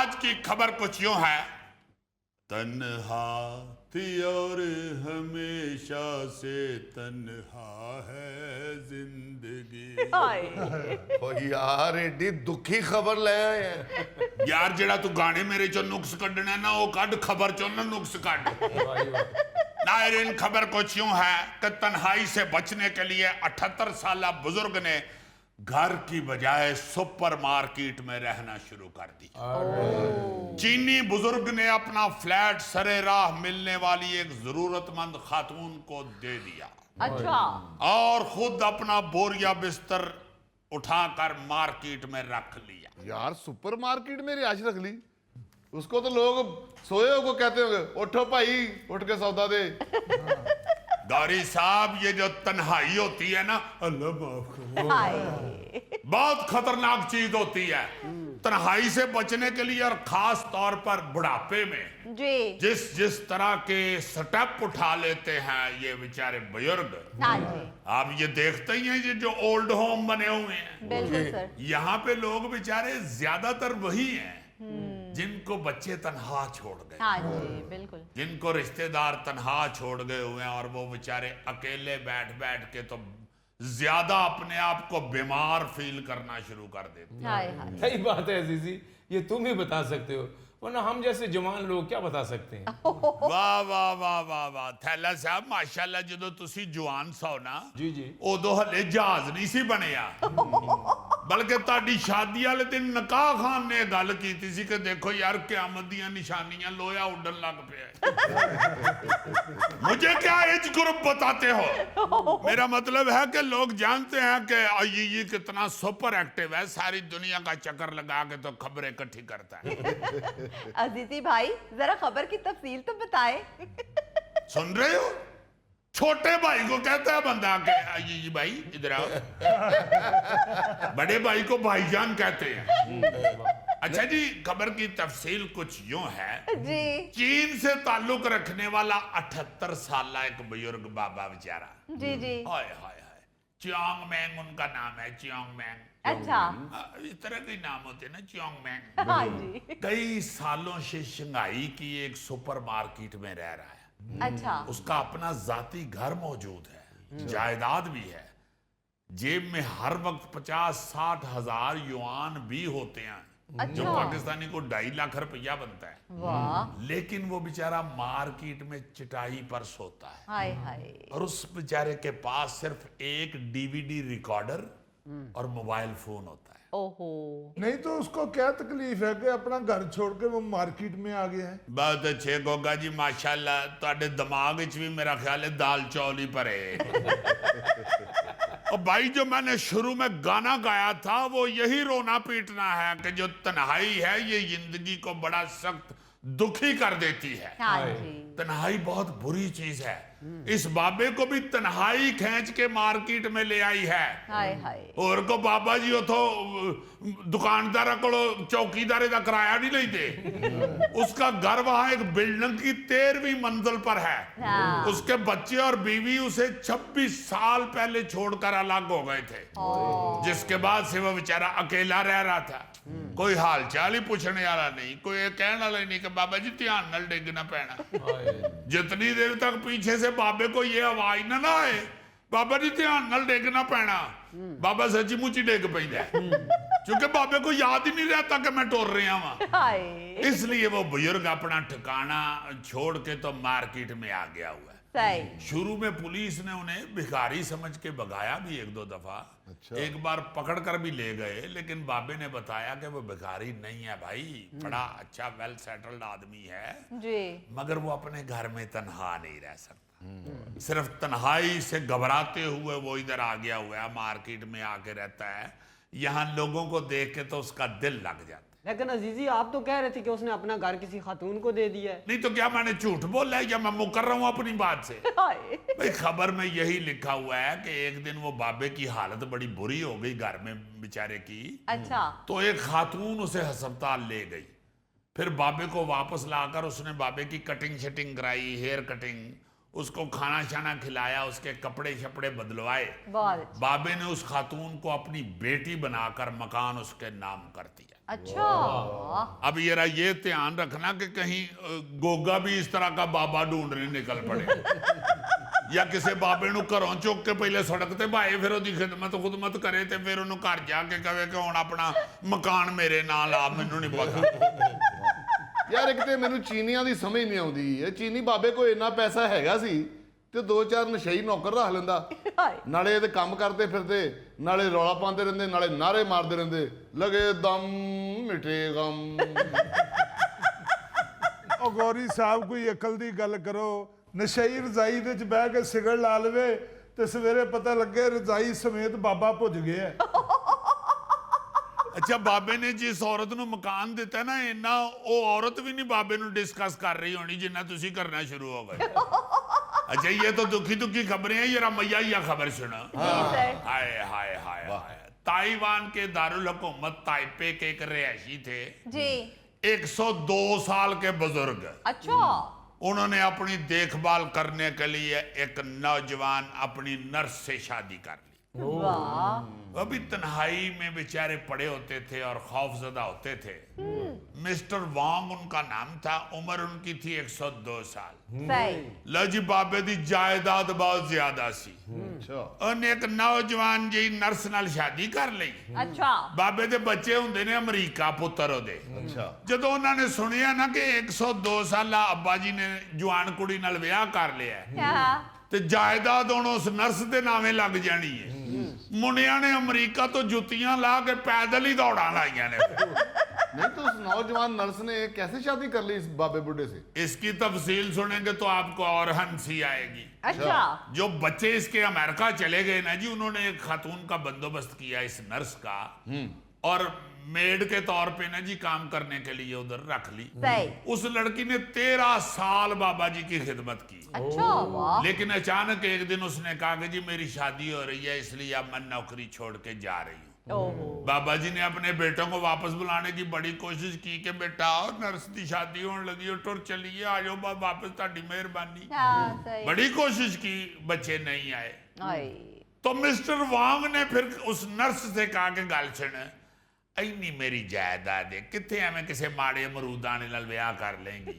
आज की खबर कुछ यूं है, तन्हा थी और हमेशा से तन्हा है जिंदगी। ओ यार एडी दुखी खबर ले आए हैं यार जेड़ा तू गाने मेरे चो नुक्स कढ़ना ना वो कढ़, खबर चो ना नुक्स कढ़। नायरीन खबर कुछ यूं है कि तन्हाई से बचने के लिए 78 साल बुजुर्ग ने घर की बजाय सुपरमार्केट में रहना शुरू कर दिया। चीनी बुजुर्ग ने अपना फ्लैट सरे राह मिलने वाली एक जरूरतमंद खातून को दे दिया। अच्छा। और खुद अपना बोरिया बिस्तर उठाकर मार्केट में रख लिया। यार सुपरमार्केट में रिहाइश रख ली, उसको तो लोग सोए को कहते होंगे उठो भाई उठ के सौदा दे। गौरी साहब ये जो तन्हाई होती है ना, अल्लाह माफ करो, बहुत खतरनाक चीज होती है। तन्हाई से बचने के लिए और खास तौर पर बुढ़ापे में जी जिस तरह के स्टेप उठा लेते हैं ये बेचारे बुजुर्ग। हाँ जी, आप ये देखते ही हैं ये जो ओल्ड होम बने हुए हैं, बिल्कुल सर। यहाँ पे लोग बेचारे ज्यादातर वही हैं जिनको बच्चे तन्हा छोड़ गए, हाँ जी बिल्कुल। जिनको रिश्तेदार तन्हा छोड़ गए हुए हैं और वो बेचारे अकेले बैठ बैठ के तो ज्यादा अपने आप को बीमार फील करना शुरू कर देते हैं। हाय हाय। सही बात है अजीजी, ये तुम ही बता सकते हो, वरना हम जैसे जवान लोग क्या बता सकते हैं। वाह वाह वाह वाह वाह थैला साहब माशाल्लाह, जो तुसी जवान सो ना जी जी। उदो हले जहाज नहीं सी बनया, बल्कि ताड़ी शादी वाले दिन नकाह खान ने गल की थी कि देखो यार क़यामत दी निशानियां, लोया उड़न लग पे। मुझे क्या एज ग्रुप बताते हो? मेरा मतलब है कि लोग जानते हैं कि ये कितना सुपर एक्टिव है, सारी दुनिया का चक्कर लगा के तो खबरें इकट्ठी करता है। अजीजी भाई जरा खबर की तफसील तो बताए। सुन रहे हो? छोटे भाई को कहता है बंदा के जी भाई इधर आओ। बड़े भाई को भाईजान कहते हैं। अच्छा जी, खबर की तफसील कुछ यूं है जी। चीन से ताल्लुक रखने वाला 78 साल एक बुजुर्ग बाबा बेचारा, जी जी। हाय हाय हाय, चियांग मैंग उनका नाम है, चियांग मैंग। अच्छा। इस तरह के नाम होते हैं ना, चियांग मैंग। हाँ जी। कई सालों से शंघाई की एक सुपरमार्केट में रह रहा है। अच्छा। उसका अपना जाती घर मौजूद है, जायदाद भी है, जेब में हर वक्त 50-60 हजार युआन भी होते हैं, जो अच्छा। पाकिस्तानी को 2.5 लाख रुपया बनता है। वाह। लेकिन वो बेचारा मार्केट में चटाई पर सोता है। हाय हाय। और उस बेचारे के पास सिर्फ एक डीवीडी रिकॉर्डर और मोबाइल फोन होता है। ओहो। नहीं तो उसको क्या तकलीफ है कि अपना घर छोड़ के वो मार्केट में आ गया है? बहुत अच्छे गोगा जी, माशाल्लाह, तुहाडे दिमाग विच भी मेरा ख्याल है दाल चौल ही भरे। और भाई जो मैंने शुरू में गाना गाया था वो यही रोना पीटना है कि जो तन्हाई है ये जिंदगी को बड़ा सख्त दुखी कर देती है। हाँ जी। तन्हाई बहुत बुरी चीज है। इस बाबे को भी तन्हाई खींच के मार्केट में ले आई है। हाय हाय। और को बाबा जी उतो दुकानदार को चौकीदारे का किराया नहीं लेते। उसका घर वहां एक बिल्डिंग की 13वीं मंजिल पर है। हाँ। उसके बच्चे और बीवी उसे 26 साल पहले छोड़कर अलग हो गए थे, जिसके बाद से वो बेचारा अकेला रह रहा था। कोई हाल चाल ही पूछने वाला नहीं, कोई ये कहने वाला नहीं कि बाबा जी ध्यान नाल डिगना पैना। जितनी देर तक पीछे से बाबे को ये आवाज ना आए बाबा जी ध्यान नाल डिगना पैना, बाबा सच्ची मुची डिग पैंदा, क्योंकि बाबे को याद ही नहीं रहता कि मैं टुर रहा वहां। हाय। इसलिए वो बुजुर्ग अपना ठिकाना छोड़ के तो मार्केट में आ गया हुआ है। सही। शुरू में पुलिस ने उन्हें भिखारी समझ के भगाया भी 1-2 दफा। एक बार पकड़ कर भी ले गए, लेकिन बाबे ने बताया कि वो भिखारी नहीं है भाई, बड़ा अच्छा वेल सेटल्ड आदमी है, जी। मगर वो अपने घर में तन्हा नहीं रह सकता। सिर्फ तन्हाई से घबराते हुए वो इधर आ गया हुआ है, मार्केट में आके रहता है। यहाँ लोगों को देख के तो उसका दिल लग जाता है। लेकिन अजीजी आप तो कह रहे थे कि उसने अपना घर किसी खातून को दे दिया है। नहीं तो क्या मैंने झूठ बोला है या मैं मुकर रहा हूं अपनी बात से? हाय। भाई खबर में यही लिखा हुआ है कि एक दिन वो बाबे की हालत बड़ी बुरी हो गई घर में बेचारे की। अच्छा। तो एक खातून उसे अस्पताल ले गई। फिर बाबे को वापस लाकर उसने बाबे की कटिंग शटिंग कराई, हेयर कटिंग, उसको खाना शाना खिलाया, उसके कपड़े शपड़े बदलवाए। बहुत अच्छा। बाबे ने उस खातून को अपनी बेटी बनाकर मकान उसके नाम कर दिया। अच्छा। अब ये ध्यान रखना कि कहीं गोगा भी इस तरह का बाबा ढूंढने निकल पड़े या किसी बाबे ਨੂੰ ਘਰੋਂ ਚੁੱਕ ਕੇ ਪਹਿਲੇ ਸੜਕ ਤੇ ਭਾਏ ਫਿਰ ਉਹਦੀ ਖਿਦਮਤ ਕਰੇ ਤੇ ਫਿਰ ਉਹਨੂੰ ਘਰ ਜਾ ਕੇ ਕਹੇ ਕਿ ਹੁਣ ਆਪਣਾ ਮਕਾਨ ਮੇਰੇ ਨਾਲ ਆ ਮੈਨੂੰ ਨਹੀਂ ਪਤਾ ਯਾਰ ਇੱਕ ਤੇ ਮੈਨੂੰ ਚੀਨੀਆਂ ਦੀ ਸਮਝ ਨਹੀਂ ਆਉਂਦੀ ਇਹ ਚੀਨੀ ਬਾਬੇ ਕੋਲ ਇੰਨਾ ਪੈਸਾ ਹੈਗਾ ਸੀ ਤੇ ਦੋ ਚਾਰ ਨਸ਼ਈ ਨੌਕਰ ਰੱਖ ਲੈਂਦਾ ਹਾਏ। ਨਾਲੇ ਇਹਦੇ ਕੰਮ ਕਰਦੇ ਫਿਰਦੇ ਨਾਲੇ ਰੌਲਾ ਪਾਉਂਦੇ ਰਹਿੰਦੇ ਨਾਲੇ ਨਾਰੇ ਮਾਰਦੇ ਰਹਿੰਦੇ ਲਗੇ ਦਮ ਮਿਟੇ ਗਮ ਉਹ ਗੌਰੀ ਸਾਹਿਬ ਕੋਈ ਅਕਲ ਦੀ ਗੱਲ ਕਰੋ। ਨਸ਼ਈ ਰਜ਼ਾਈ ਦੇ ਚ ਬਹਿ ਕੇ ਸਿਗਰਟ ਲਾ ਲਵੇ ਤੇ ਸਵੇਰੇ ਪਤਾ ਲੱਗੇ ਰਜ਼ਾਈ ਸਮੇਤ ਬਾਬਾ ਭੁੱਜ ਗਿਆ। ਅੱਛਾ ਬਾਬੇ ਨੇ ਜਿਸ ਔਰਤ ਨੂੰ ਮਕਾਨ ਦਿੱਤਾ ਨਾ ਇੰਨਾ ਉਹ ਔਰਤ ਵੀ ਨਹੀਂ ਬਾਬੇ ਨੂੰ ਡਿਸਕਸ ਕਰ ਰਹੀ ਹੋਣੀ ਜਿੰਨਾ ਤੁਸੀਂ ਕਰਨਾ ਸ਼ੁਰੂ ਹੋ गए। अच्छा ये तो दुखी दुखी खबरें हैं जरा मैया या खबर सुनो। हाय हाय हाय हाय। ताइवान के दारुल हुकूमत ताइपे के एक रिहायशी थे जी। 102 साल के बुजुर्ग। अच्छा। उन्होंने अपनी देखभाल करने के लिए एक नौजवान अपनी नर्स से शादी कर ली। वाह। अभी तन्हाई में बेचारे पड़े होते थे और खौफजदा होते थे। मिस्टर वांग उनका नाम था, उम्र उनकी थी 102 साल। सही। लो जी बाबे दी जायदाद बहुत ज्यादा सी। ਅੱਛਾ ਉਹਨੇ ਇੱਕ ਨੌਜਵਾਨ ਜੀ ਨਰਸ ਨਾਲ ਸ਼ਾਦੀ ਕਰ ਲਈ। अच्छा। ਬਾਬੇ ਦੇ ਬੱਚੇ ਹੁੰਦੇ ਨੇ ਅਮਰੀਕਾ ਪੁੱਤਰ ਉਹਦੇ। ਅੱਛਾ ਜਦੋਂ ਉਹਨਾਂ ਨੇ ਸੁਣਿਆ ਨਾ ਕਿ 102 ਸਾਲਾ ਅੱਬਾ ਜੀ ਨੇ ਜਵਾਨ ਕੁੜੀ ਨਾਲ ਵਿਆਹ ਕਰ ਲਿਆ क्या? ਤੇ ਜਾਇਦਾਦ ਹੁਣ ਉਸ ਨਰਸ ਦੇ ਨਾਵੇਂ ਲੱਗ ਜਾਣੀ ਹੈ। ਮੁੰਡਿਆਂ ਨੇ ਅਮਰੀਕਾ ਤੋਂ ਜੁੱਤੀਆਂ ਲਾ ਕੇ ਪੈਦਲ ਹੀ ਦੌੜਾਂ ਲਾਈਆਂ ਨੇ। नहीं तो उस नौजवान नर्स ने कैसे शादी कर ली इस बाबे बूढ़े से इसकी तफसील सुनेंगे तो आपको और हंसी आएगी। अच्छा। जो बच्चे इसके अमेरिका चले गए ना जी उन्होंने एक खातून का बंदोबस्त किया इस नर्स का और मेड के तौर पे ना जी काम करने के लिए उधर रख ली। सही। उस लड़की ने 13 साल बाबा जी की खिदमत की। अच्छा। वाह। लेकिन अचानक एक दिन उसने कहा कि जी मेरी शादी हो रही है इसलिए अब मैं नौकरी छोड़ के जा रही हूँ। ओहो। बाबा जी ने अपने बेटों को वापस बुलाने की बड़ी कोशिश की कि बेटा आओ नर्स की शादी होने लगी हो टुर चलिए आ जाओ वापस ताड़ी मेहरबानी। हाँ, सही। बड़ी कोशिश की बच्चे नहीं आए। हाय। तो मिस्टर वांग ने फिर उस नर्स से कहा कि गल सुन इन्नी मेरी जायदाद है कितने एवं किसी माड़े अमरूदाने नाल विआह कर लेंगी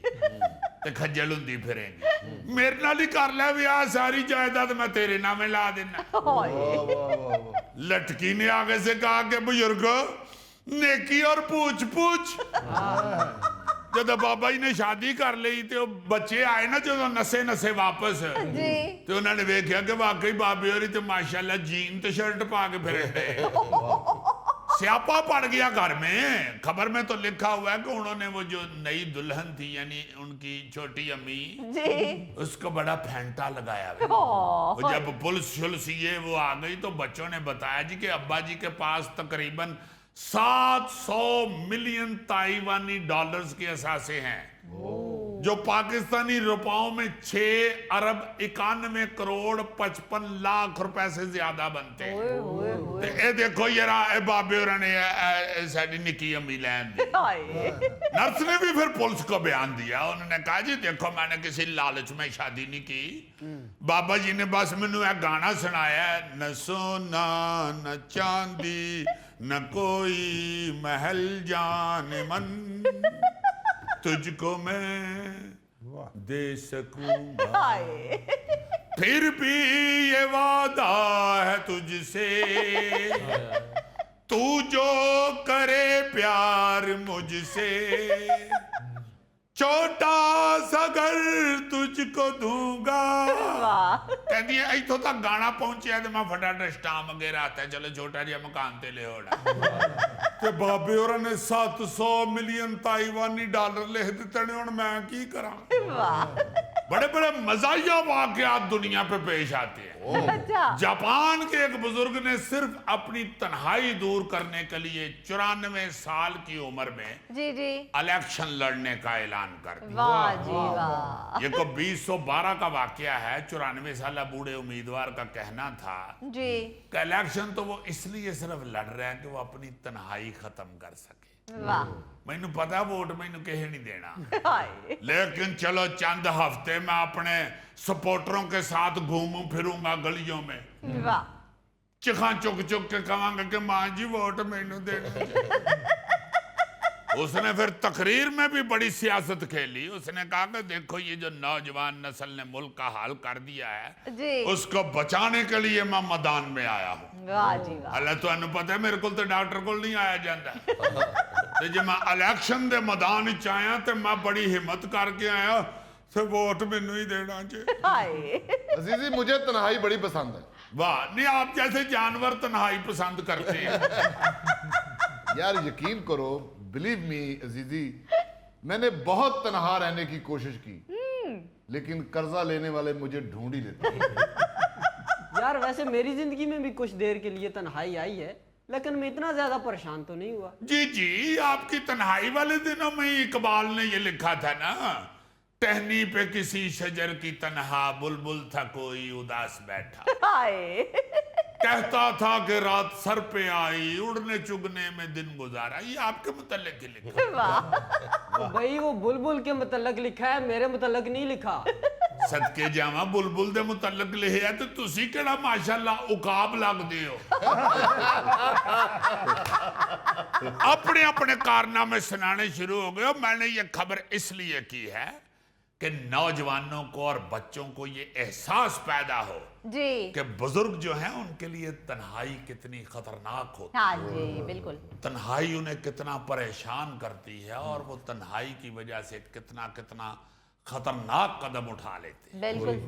ते खज्जल हुंदी फिरेंगी मेरे नाल ही कर ले विआह सारी जायदाद मैं तेरे नामे ला देना। हाय। लटकी ने आगे से कहा कि बुजुर्ग नेकी और पूछ पूछ। जब बाबा जी ने शादी कर ली तो बच्चे आए ना जो नसे नसे वापस जी। तो उन्होंने वेख्या कि वाकई बाबे होरी तो माशाल्लाह जीन ते शर्ट पा के फिरते। स्यापा पड़ गया घर में। खबर में तो लिखा हुआ है कि उन्होंने वो जो नई दुल्हन थी यानी उनकी छोटी अम्मी जी। उसको बड़ा फेंटा लगाया हुआ। ओह। वो जब पुलिस शुल्स ये वो आ गई तो बच्चों ने बताया जी कि अब्बा जी के पास तकरीबन 700 मिलियन ताइवानी डॉलर्स के असासे हैं जो पाकिस्तानी रुपयों में 6 अरब 91 करोड़ 55 लाख रुपए से ज्यादा बनते हैं। ते ए देखो यारा ए बाबे होरां ने साडी निकी अम्मी लैन दी। हाय। नर्स ने भी फिर पुलिस को बयान दिया। उन्होंने कहा जी देखो मैंने किसी लालच में शादी नहीं की। बाबा जी ने बस मैनू एक गाना सुनाया न सोना न चांदी न कोई महल जाने मन तुझको मैं दे सकूंगा हाय। फिर भी ये वादा है तुझसे तू जो करे प्यार मुझसे छोटा सा घर तुझको दूंगा। वाह। कहती है इथों तक गाना पहुंचे तो मैं फटाफट स्टाम अगे रहता है चलो छोटा जिहा मकान ते ले ओड़ा ते बाबे होरां ने 700 मिलियन ताइवानी डॉलर लिख दिते ने। हुण मैं की करा। वाह। बड़े बड़े मजाहिया वाकयात दुनिया पे पेश आते हैं। अच्छा। जापान के एक बुजुर्ग ने सिर्फ अपनी तन्हाई दूर करने के लिए 94 साल की उम्र में जी जी। इलेक्शन लड़ने का ऐलान कर दिया। वाह जी वाह। ये को 2012 का वाकया है। 94 साल बूढ़े उम्मीदवार का कहना था जी। कि इलेक्शन तो वो इसलिए सिर्फ लड़ रहे हैं कि वो अपनी तन्हाई खत्म कर सके। वाह। मैनू पता वोट मैनू किसी नहीं देना हाय। लेकिन चलो चंद हफ्ते में अपने सपोर्टरों के साथ घूमूं फिरूंगा गलियों में वाह। चिखा चुक चुक के कहांगा कि मां जी वोट मैनू देना। उसने फिर तकरीर में भी बड़ी सियासत खेली। उसने कहा कि देखो ये जो नौजवान नस्ल ने मुल्क का हाल कर दिया है, जी उसको बचाने के लिए मैं मैदान में आया हूँ। वाह जी वाह। अल्लाह तुहानू पता है मेरे को तो डॉक्टर को नहीं आया जाता ते जे मैं इलेक्शन दे मैदान च आया तो मैं बड़ी हिम्मत करके आया तो वोट मैनू ही देना चाहिए। हाय अजीजी मुझे तन्हाई बड़ी पसंद है। वाह, नहीं आप जैसे जानवर तन्हाई पसंद करते हैं। यार यकीन करो, बिलीव मी अजीजी, मैंने बहुत तनहा रहने की कोशिश की, लेकिन कर्जा लेने वाले मुझे ढूंढ ही लेते हैं। यार वैसे मेरी जिंदगी में भी कुछ देर के लिए तन्हाई आई है, लेकिन मैं इतना ज्यादा परेशान तो नहीं हुआ। जी जी, आपकी तन्हाई वाले दिनों में ही इकबाल ने ये लिखा था ना, टहनी पे किसी शजर की तन्हा बुलबुल था कोई उदास बैठा, हाय कहता था कि रात सर पे आई उड़ने चुगने में दिन गुजारा। ये आपके मुतल्लिक ही लिखा। वाह भाई वो बुलबुल के मुतल्लक लिखा है, मेरे मुतल्लक नहीं लिखा। सदके जावा बुलबुल दे मुतल्लिक लिखिया तो तुसी केड़ा माशाअल्लाह उकाब लगदे हो। अपने अपने कारनामे सुनाने शुरू हो गए हो। मैंने ये खबर इसलिए की है कि नौजवानों को और बच्चों को ये एहसास पैदा हो जी कि बुजुर्ग जो हैं उनके लिए तन्हाई कितनी खतरनाक होती है, हाँ जी बिल्कुल। तन्हाई उन्हें कितना परेशान करती है और वो तन्हाई की वजह से कितना कितना खतरनाक कदम उठा लेते हैं। बिल्कुल